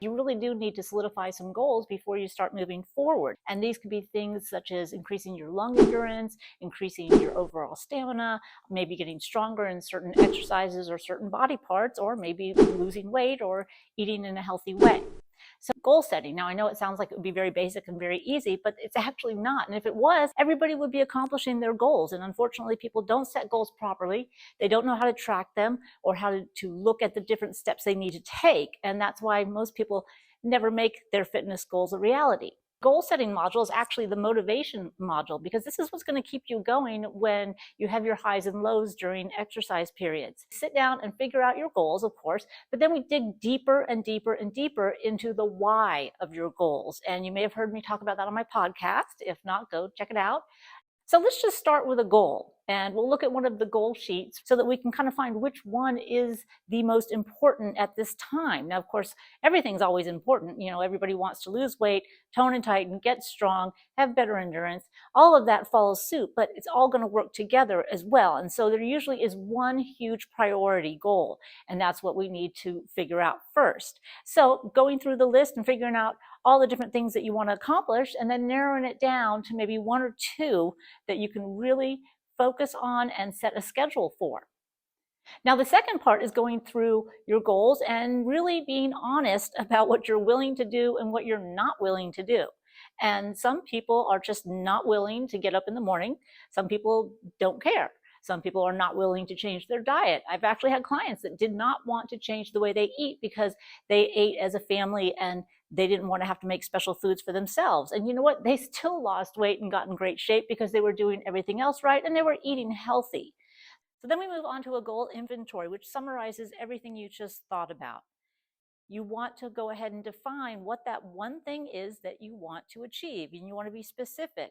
You really do need to solidify some goals before you start moving forward. And these could be things such as increasing your lung endurance, increasing your overall stamina, maybe getting stronger in certain exercises or certain body parts, or maybe losing weight or eating in a healthy way. So goal setting. Now, I know it sounds like it would be very basic and very easy, but it's actually not. And if it was, everybody would be accomplishing their goals. And unfortunately, people don't set goals properly. They don't know how to track them or how to look at the different steps they need to take. And that's why most people never make their fitness goals a reality. Goal setting module is actually the motivation module, because this is what's going to keep you going when you have your highs and lows during exercise periods. Sit down and figure out your goals, of course, but then we dig deeper and deeper and deeper into the why of your goals. And you may have heard me talk about that on my podcast. If not, go check it out. So let's just start with a goal, and we'll look at one of the goal sheets so that we can kind of find which one is the most important at this time. Now, of course, everything's always important. You know, everybody wants to lose weight, tone and tighten, get strong, have better endurance. All of that follows suit, but it's all going to work together as well. And so there usually is one huge priority goal, and that's what we need to figure out first. So going through the list and figuring out all the different things that you want to accomplish, and then narrowing it down to maybe one or two that you can really focus on and set a schedule for. Now, the second part is going through your goals and really being honest about what you're willing to do and what you're not willing to do. And some people are just not willing to get up in the morning. Some people don't care. Some people are not willing to change their diet. I've actually had clients that did not want to change the way they eat because they ate as a family and they didn't want to have to make special foods for themselves. And you know what? They still lost weight and got in great shape because they were doing everything else right and they were eating healthy. So then we move on to a goal inventory, which summarizes everything you just thought about. You want to go ahead and define what that one thing is that you want to achieve, and you want to be specific.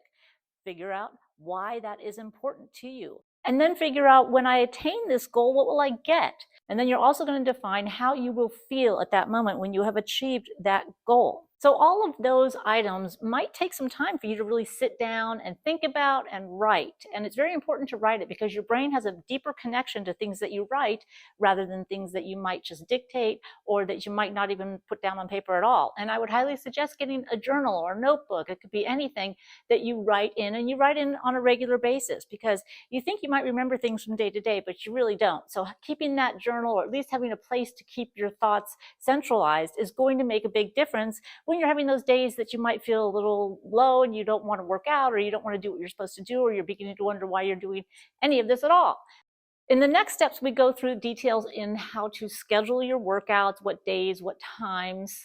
Figure out why that is important to you. And then figure out, when I attain this goal, what will I get? And then you're also going to define how you will feel at that moment when you have achieved that goal. So all of those items might take some time for you to really sit down and think about and write. And it's very important to write it because your brain has a deeper connection to things that you write rather than things that you might just dictate or that you might not even put down on paper at all. And I would highly suggest getting a journal or a notebook. It could be anything that you write in, and you write in on a regular basis, because you think you might remember things from day to day, but you really don't. So keeping that journal, or at least having a place to keep your thoughts centralized, is going to make a big difference when you're having those days that you might feel a little low and you don't want to work out, or you don't want to do what you're supposed to do, or you're beginning to wonder why you're doing any of this at all. In the next steps, we go through details in how to schedule your workouts, what days, what times,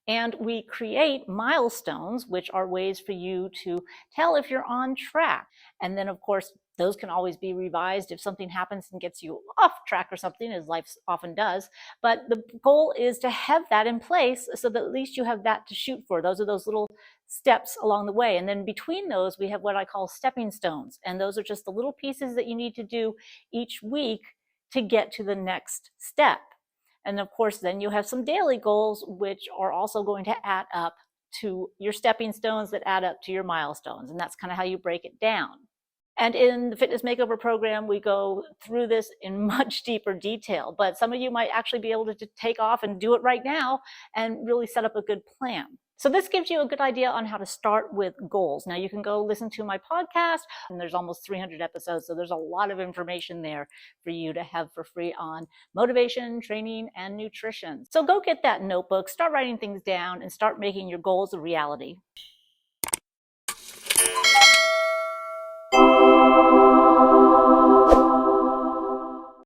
and we create milestones, which are ways for you to tell if you're on track. And then, of course, those can always be revised if something happens and gets you off track or something, as life often does. But the goal is to have that in place so that at least you have that to shoot for. Those are those little steps along the way. And then between those, we have what I call stepping stones. And those are just the little pieces that you need to do each week to get to the next step. And of course, then you have some daily goals, which are also going to add up to your stepping stones that add up to your milestones. And that's kind of how you break it down. And in the Fitness Makeover program, we go through this in much deeper detail. But some of you might actually be able to take off and do it right now and really set up a good plan. So this gives you a good idea on how to start with goals. Now you can go listen to my podcast, and there's almost 300 episodes, so there's a lot of information there for you to have for free on motivation, training, and nutrition. So go get that notebook, start writing things down, and start making your goals a reality.